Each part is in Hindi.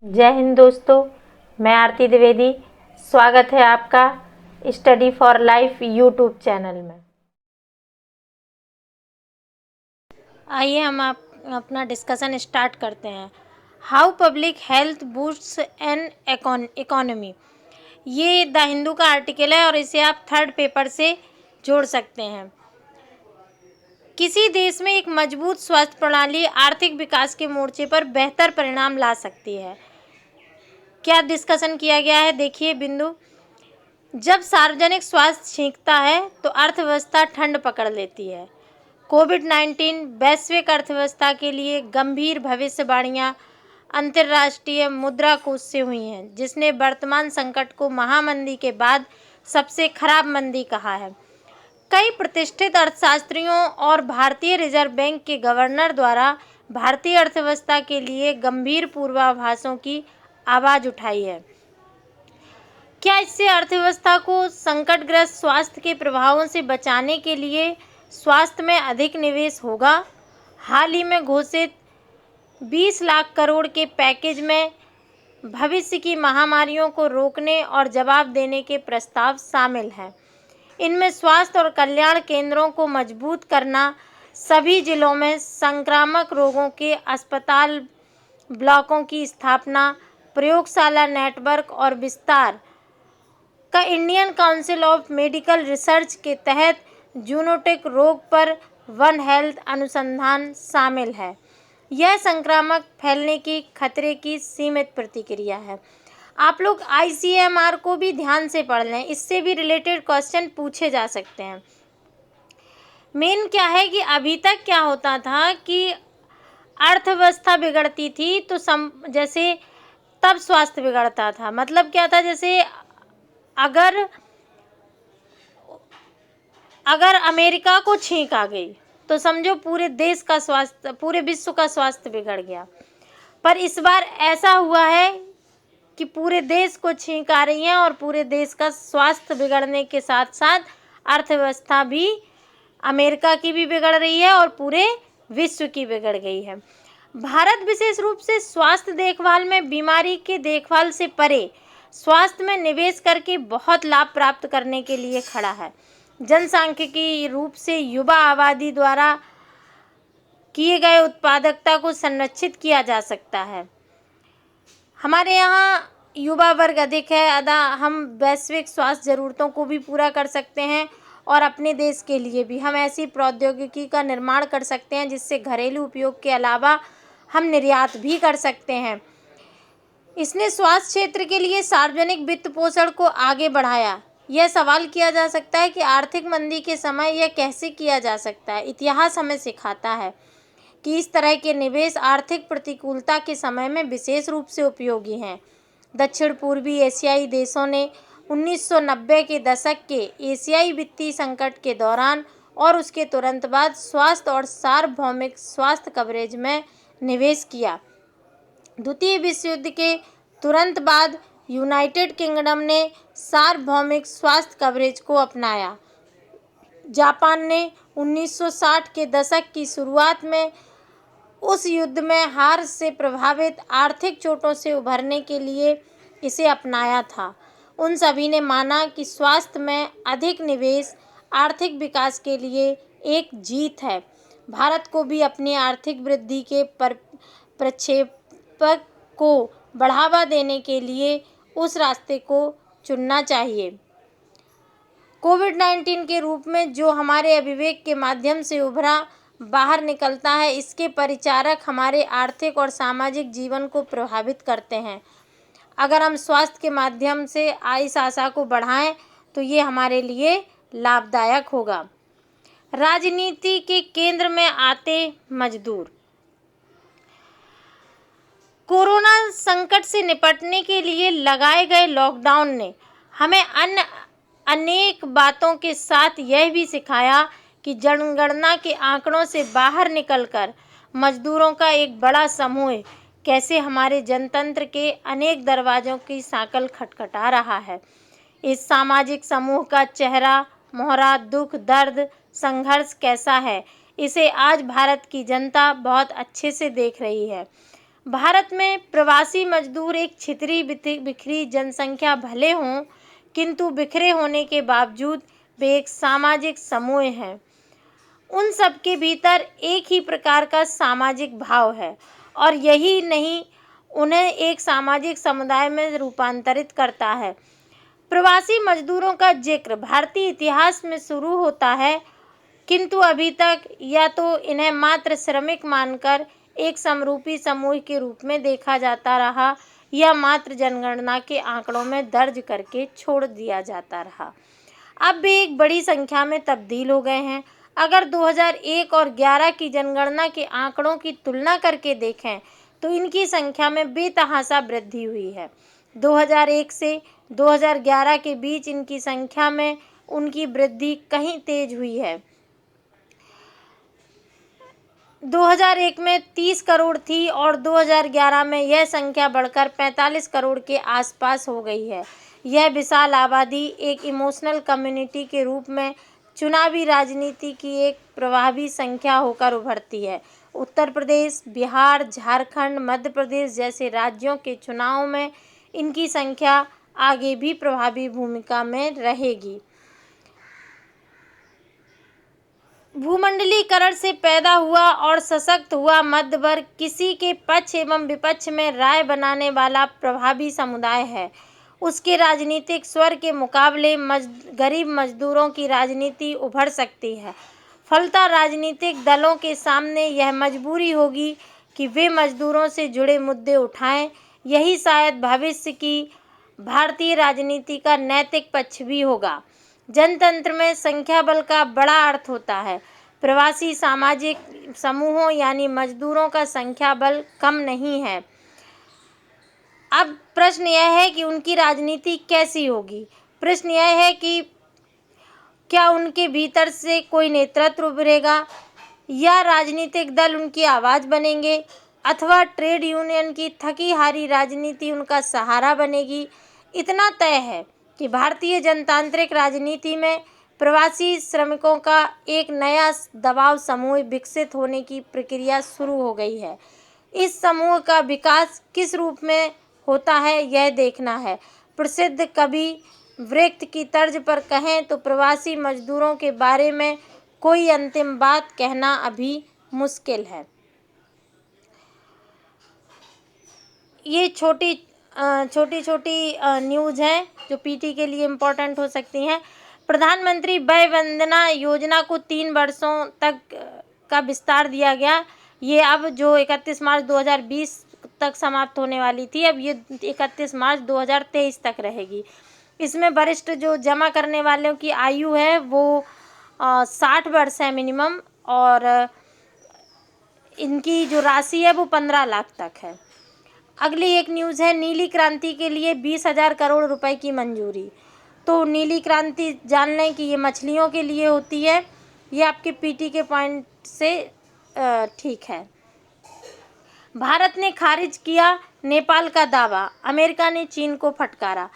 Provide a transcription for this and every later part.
जय हिंद दोस्तों, मैं आरती द्विवेदी। स्वागत है आपका study for life YouTube channel में। आइए हम अपना डिस्कशन स्टार्ट करते हैं। How public health boosts an economy. ये द हिंदू का आर्टिकल है और इसे आप थर्ड पेपर से जोड़ सकते हैं। किसी देश में एक मजबूत स्वास्थ्य प्रणाली आर्थिक विकास के मोर्चे पर बेहतर परिणाम ला सकती है। क्या डिस्कशन किया गया है, देखिए बिंदु। जब सार्वजनिक स्वास्थ्य छींकता है तो अर्थव्यवस्था ठंड पकड़ लेती है। कोविड-19 वैश्विक अर्थव्यवस्था के लिए गंभीर भविष्यवाणियां अंतर्राष्ट्रीय मुद्रा कोष से हुई हैं, जिसने वर्तमान संकट को महामंदी के बाद सबसे खराब मंदी कहा है। कई प्रतिष्ठित अर्थशास्त्रियों और भारतीय रिजर्व बैंक के गवर्नर द्वारा भारतीय अर्थव्यवस्था के लिए गंभीर पूर्वाभासों की आवाज़ उठाई है। क्या इससे अर्थव्यवस्था को संकटग्रस्त स्वास्थ्य के प्रभावों से बचाने के लिए स्वास्थ्य में अधिक निवेश होगा? हाल ही में घोषित 20 लाख करोड़ के पैकेज में भविष्य की महामारियों को रोकने और जवाब देने के प्रस्ताव शामिल हैं। इनमें स्वास्थ्य और कल्याण केंद्रों को मजबूत करना, सभी जिलों में संक्रामक रोगों के अस्पताल ब्लॉकों की स्थापना, प्रयोगशाला नेटवर्क और विस्तार का Indian council of medical research के तहत जूनोटिक रोग पर वन हेल्थ अनुसंधान शामिल है। यह संक्रामक फैलने की खतरे की सीमित प्रतिक्रिया है। आप लोग ICMR को भी ध्यान से पढ़ लें, इससे भी रिलेटेड क्वेश्चन पूछे जा सकते हैं। मेन क्या है कि अभी तक क्या होता था कि अर्थव्यवस्था बिगड़ती थी तो जैसे तब स्वास्थ्य बिगड़ता था। मतलब क्या था, जैसे अगर अमेरिका को छींक आ गई तो समझो पूरे देश का स्वास्थ्य, पूरे विश्व का स्वास्थ्य बिगड़ गया। पर इस बार ऐसा हुआ है कि पूरे देश को छींक आ रही है और पूरे देश का स्वास्थ्य बिगड़ने के साथ साथ अर्थव्यवस्था भी अमेरिका की भी बिगड़ रही है और पूरे विश्व की बिगड़ गई है। भारत विशेष रूप से स्वास्थ्य देखभाल में बीमारी के देखभाल से परे स्वास्थ्य में निवेश करके बहुत लाभ प्राप्त करने के लिए खड़ा है। जनसांख्यिकी रूप से युवा आबादी द्वारा किए गए उत्पादकता को संरक्षित किया जा सकता है। हमारे यहाँ युवा वर्ग अधिक है, अतः हम वैश्विक स्वास्थ्य ज़रूरतों को भी पूरा कर सकते हैं और अपने देश के लिए भी हम ऐसी प्रौद्योगिकी का निर्माण कर सकते हैं जिससे घरेलू उपयोग के अलावा हम निर्यात भी कर सकते हैं। इसने स्वास्थ्य क्षेत्र के लिए सार्वजनिक वित्त पोषण को आगे बढ़ाया। यह सवाल किया जा सकता है कि आर्थिक मंदी के समय यह कैसे किया जा सकता है। इतिहास हमें सिखाता है कि इस तरह के निवेश आर्थिक प्रतिकूलता के समय में विशेष रूप से उपयोगी हैं। दक्षिण पूर्वी एशियाई देशों ने 1990 के दशक के एशियाई वित्तीय संकट के दौरान और उसके तुरंत बाद स्वास्थ्य और सार्वभौमिक स्वास्थ्य कवरेज में निवेश किया। द्वितीय विश्व युद्ध के तुरंत बाद यूनाइटेड किंगडम ने सार्वभौमिक स्वास्थ्य कवरेज को अपनाया। जापान ने 1960 के दशक की शुरुआत में उस युद्ध में हार से प्रभावित आर्थिक चोटों से उभरने के लिए इसे अपनाया था। उन सभी ने माना कि स्वास्थ्य में अधिक निवेश आर्थिक विकास के लिए एक जीत है। भारत को भी अपनी आर्थिक वृद्धि के प्रक्षेपक को बढ़ावा देने के लिए उस रास्ते को चुनना चाहिए। कोविड-19 के रूप में जो हमारे अविवेक के माध्यम से उभरा बाहर निकलता है, इसके परिचारक हमारे आर्थिक और सामाजिक जीवन को प्रभावित करते हैं। अगर हम स्वास्थ्य के माध्यम से इस आशा को बढ़ाएं तो ये हमारे लिए लाभदायक होगा। राजनीति के केंद्र में आते मजदूर। कोरोना संकट से निपटने के लिए लगाए गए लॉकडाउन ने हमें अनेक बातों के साथ यह भी सिखाया कि जनगणना के आंकड़ों से बाहर निकलकर मजदूरों का एक बड़ा समूह कैसे हमारे जनतंत्र के अनेक दरवाजों की सांकल खटखटा रहा है। इस सामाजिक समूह का चेहरा मोहरा, दुख, दर्द, संघर्ष कैसा है, इसे आज भारत की जनता बहुत अच्छे से देख रही है। भारत में प्रवासी मजदूर एक छितरी बिखरी जनसंख्या भले हों, किंतु बिखरे होने के बावजूद वे एक सामाजिक समूह हैं। उन सबके भीतर एक ही प्रकार का सामाजिक भाव है और यही नहीं उन्हें एक सामाजिक समुदाय में रूपांतरित करता है। प्रवासी मजदूरों का जिक्र भारतीय इतिहास में शुरू होता है, किंतु अभी तक या तो इन्हें मात्र श्रमिक मानकर एक समरूपी समूह के रूप में देखा जाता रहा या मात्र जनगणना के आंकड़ों में दर्ज करके छोड़ दिया जाता रहा। अब भी एक बड़ी संख्या में तब्दील हो गए हैं। अगर 2001 और 11 की जनगणना के आंकड़ों की तुलना करके देखें तो इनकी संख्या में बेतहाशा वृद्धि हुई है। 2001 से 2011 के बीच इनकी संख्या में उनकी वृद्धि कहीं तेज हुई है। 2001 में 30 करोड़ थी और 2011 में यह संख्या बढ़कर 45 करोड़ के आसपास हो गई है। यह विशाल आबादी एक इमोशनल कम्युनिटी के रूप में चुनावी राजनीति की एक प्रभावी संख्या होकर उभरती है। उत्तर प्रदेश, बिहार, झारखंड, मध्य प्रदेश जैसे राज्यों के चुनाव में इनकी संख्या आगे भी प्रभावी भूमिका में रहेगी। भूमंडलीकरण से पैदा हुआ और सशक्त हुआ मध्य वर्ग किसी के पक्ष एवं विपक्ष में राय बनाने वाला प्रभावी समुदाय है। उसके राजनीतिक स्वर के मुकाबले गरीब मजदूरों की राजनीति उभर सकती है। फलतः राजनीतिक दलों के सामने यह मजबूरी होगी कि वे मजदूरों से जुड़े मुद्दे उठाएं। यही शायद भविष्य की भारतीय राजनीति का नैतिक पक्ष भी होगा। जनतंत्र में संख्या बल का बड़ा अर्थ होता है। प्रवासी सामाजिक समूहों यानी मजदूरों का संख्या बल कम नहीं है। अब प्रश्न यह है कि उनकी राजनीति कैसी होगी। प्रश्न यह है कि क्या उनके भीतर से कोई नेतृत्व उभरेगा या राजनीतिक दल उनकी आवाज़ बनेंगे अथवा ट्रेड यूनियन की थकी हारी राजनीति उनका सहारा बनेगी। इतना तय है कि भारतीय जनतांत्रिक राजनीति में प्रवासी श्रमिकों का एक नया दबाव समूह विकसित होने की प्रक्रिया शुरू हो गई है। इस समूह का विकास किस रूप में होता है यह देखना है। प्रसिद्ध कवि वृत्त की तर्ज पर कहें तो प्रवासी मजदूरों के बारे में कोई अंतिम बात कहना अभी मुश्किल है। ये छोटी छोटी न्यूज़ हैं जो पीटी के लिए इम्पोर्टेंट हो सकती हैं। प्रधानमंत्री वय वंदना योजना को 3 वर्षों तक का विस्तार दिया गया। ये अब जो 31 मार्च 2020 तक समाप्त होने वाली थी, अब ये 31 मार्च 2023 तक रहेगी। इसमें वरिष्ठ जो जमा करने वालों की आयु है वो 60 वर्ष है मिनिमम और इनकी जो राशि है वो 15 लाख तक है। अगली एक न्यूज़ है, नीली क्रांति के लिए 20,000 करोड़ रुपए की मंजूरी। तो नीली क्रांति जान लें कि ये मछलियों के लिए होती है। ये आपके पीटी के पॉइंट से ठीक है। भारत ने खारिज किया नेपाल का दावा, अमेरिका ने चीन को फटकारा।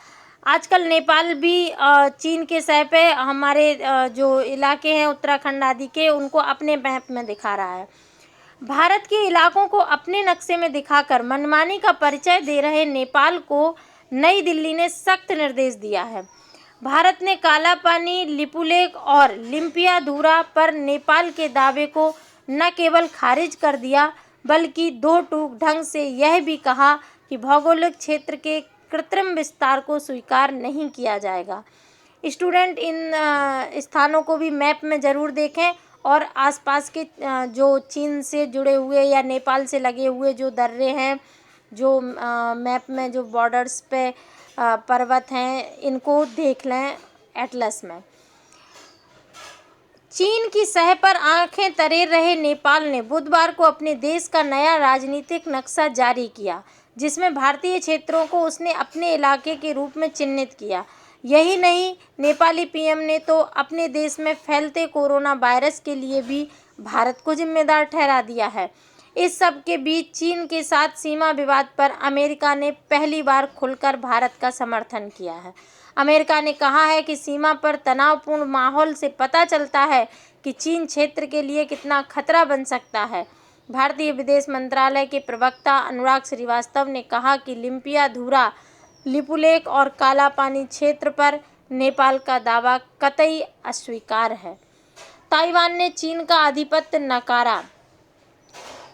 आजकल नेपाल भी चीन के सह पे हमारे जो इलाके हैं उत्तराखंड आदि के उनको अपने मैप में दिखा रहा है। भारत के इलाकों को अपने नक्शे में दिखाकर मनमानी का परिचय दे रहे नेपाल को नई दिल्ली ने सख्त निर्देश दिया है। भारत ने कालापानी, लिपुलेख और लिम्पियाधुरा पर नेपाल के दावे को न केवल खारिज कर दिया बल्कि दो टूक ढंग से यह भी कहा कि भौगोलिक क्षेत्र के कृत्रिम विस्तार को स्वीकार नहीं किया जाएगा। स्टूडेंट इन स्थानों को भी मैप में ज़रूर देखें और आसपास के जो चीन से जुड़े हुए या नेपाल से लगे हुए जो दर्रे हैं, जो मैप में जो बॉर्डर्स पे पर्वत हैं, इनको देख लें एटलस में। चीन की सह पर आंखें तरेर रहे नेपाल ने बुधवार को अपने देश का नया राजनीतिक नक्शा जारी किया, जिसमें भारतीय क्षेत्रों को उसने अपने इलाके के रूप में चिन्हित किया। यही नहीं, नेपाली पीएम ने तो अपने देश में फैलते कोरोना वायरस के लिए भी भारत को जिम्मेदार ठहरा दिया है। इस सब के बीच चीन के साथ सीमा विवाद पर अमेरिका ने पहली बार खुलकर भारत का समर्थन किया है। अमेरिका ने कहा है कि सीमा पर तनावपूर्ण माहौल से पता चलता है कि चीन क्षेत्र के लिए कितना खतरा बन सकता है। भारतीय विदेश मंत्रालय के प्रवक्ता अनुराग श्रीवास्तव ने कहा कि लिम्पियाधुरा, लिपुलेख और काला पानी क्षेत्र पर नेपाल का दावा कतई अस्वीकार है। ताइवान ने चीन का आधिपत्य नकारा।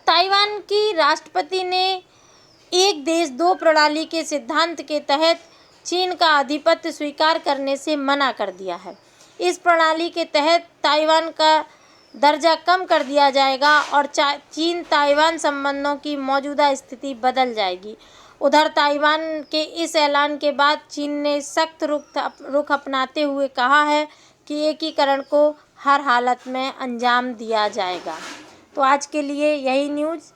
ताइवान की राष्ट्रपति ने एक देश दो प्रणाली के सिद्धांत के तहत चीन का आधिपत्य स्वीकार करने से मना कर दिया है। इस प्रणाली के तहत ताइवान का दर्जा कम कर दिया जाएगा और चीन ताइवान संबंधों की मौजूदा स्थिति बदल जाएगी। उधर ताइवान के इस ऐलान के बाद चीन ने सख्त रुख अपनाते हुए कहा है कि एकीकरण को हर हालत में अंजाम दिया जाएगा। तो आज के लिए यही न्यूज़,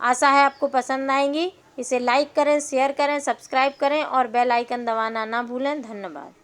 आशा है आपको पसंद आएंगी। इसे लाइक करें, शेयर करें, सब्सक्राइब करें और बेल आइकन दबाना ना भूलें। धन्यवाद।